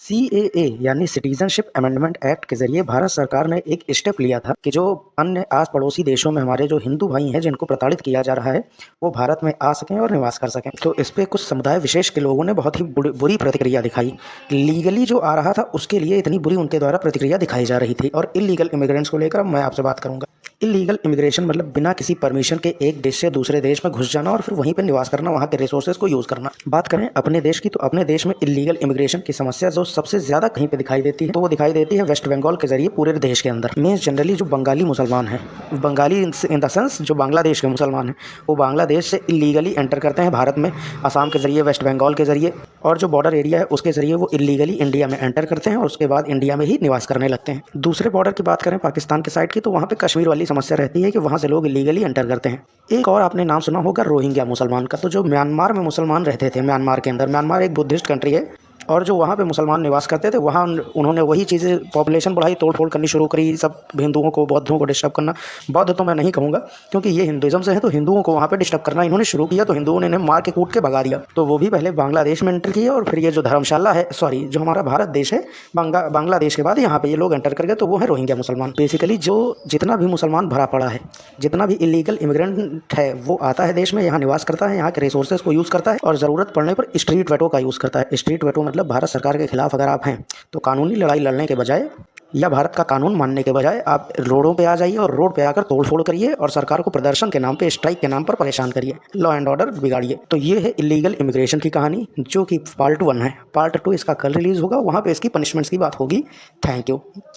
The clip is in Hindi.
सीएए यानी सिटीजनशिप अमेंडमेंट एक्ट के जरिए भारत सरकार ने एक स्टेप लिया था कि जो अन्य आस पड़ोसी देशों में हमारे जो हिंदू भाई हैं जिनको प्रताड़ित किया जा रहा है वो भारत में आ सकें और निवास कर सकें। तो इस पे कुछ समुदाय विशेष के लोगों ने बहुत ही बुरी प्रतिक्रिया दिखाई। लीगली जो आ रहा था उसके लिए इतनी बुरी उनके द्वारा प्रतिक्रिया दिखाई जा रही थी। और इलीगल इमिग्रेंट्स को लेकर मैं आपसे बात करूंगा। इलीगल इमिग्रेशन मतलब बिना किसी परमिशन के एक देश से दूसरे देश में घुस जाना और फिर वहीं पर निवास करना, वहाँ के रिसोर्सेज को यूज़ करना। बात करें अपने देश की तो अपने देश में इलीगल इमिग्रेशन की समस्या जो सबसे ज़्यादा कहीं पे दिखाई देती है तो वो दिखाई देती है वेस्ट बंगाल के जरिए पूरे देश के अंदर में। जनरली जो बंगाली मुसलमान हैं, बंगाली इन द सेंस जो बांग्लादेश के मुसलमान हैं, वो बांग्लादेश से इलीगली एंटर करते हैं भारत में असम के जरिए, वेस्ट बंगाल के जरिए, और जो बॉर्डर एरिया है उसके जरिए वो इलीगली इंडिया में एंटर करते हैं और उसके बाद इंडिया में ही निवास करने लगते हैं। दूसरे बॉर्डर की बात करें पाकिस्तान के साइड की तो वहाँ पे कश्मीर वाली समस्या रहती है कि वहाँ से लोग इलीगली एंटर करते हैं। एक और आपने नाम सुना होगा रोहिंग्या मुसलमान का, तो जो म्यांमार में मुसलमान रहते थे, म्यांमार के अंदर, म्यांमार एक बुद्धिस्ट कंट्री है, और जो वहाँ पे मुसलमान निवास करते थे वहाँ उन्होंने वही चीज़ें, पॉपुलेशन बढ़ाई, तोड़ फोड़ करनी शुरू करी, सब हिंदुओं को, बौद्धों को डिस्टर्ब करना। बौद्ध तो मैं नहीं कहूँगा क्योंकि ये हिंदुज़म से है, तो हिंदुओं को वहाँ पे डिस्टर्ब करना इन्होंने शुरू किया, तो हिंदुओं ने इन्हें मार के कूट के भगा दिया। तो वो भी पहले बांग्लादेश में एंटर किए और फिर ये जो धर्मशाला है, सॉरी जो हमारा भारत देश है, बांग्लादेश के बाद यहाँ पे ये लोग एंटर कर गए, तो वो है रोहिंग्या मुसलमान। बेसिकली जो जितना भी मुसलमान भरा पड़ा है, जितना भी इलीगल इमिग्रेंट है, वो आता है देश में, यहाँ निवास करता है, यहाँ के रिसोर्सेज को यूज़ करता है और ज़रूरत पड़ने पर स्ट्रीट वेटो का यूज़ करता है। स्ट्रीट वेटो मतलब भारत सरकार के खिलाफ अगर आप हैं तो कानूनी लड़ाई लड़ने के बजाय या भारत का कानून मानने के बजाय आप रोडों पे आ जाइए और रोड पे आकर तोड़फोड़ करिए और सरकार को प्रदर्शन के नाम पे, स्ट्राइक के नाम पर परेशान करिए, लॉ एंड ऑर्डर बिगाड़िए। तो ये है इलीगल इमिग्रेशन की कहानी, जो कि पार्ट 1 है। पार्ट 2 इसका कल रिलीज़ होगा, वहाँ पे इसकी पनिशमेंट्स की बात होगी। Thank you.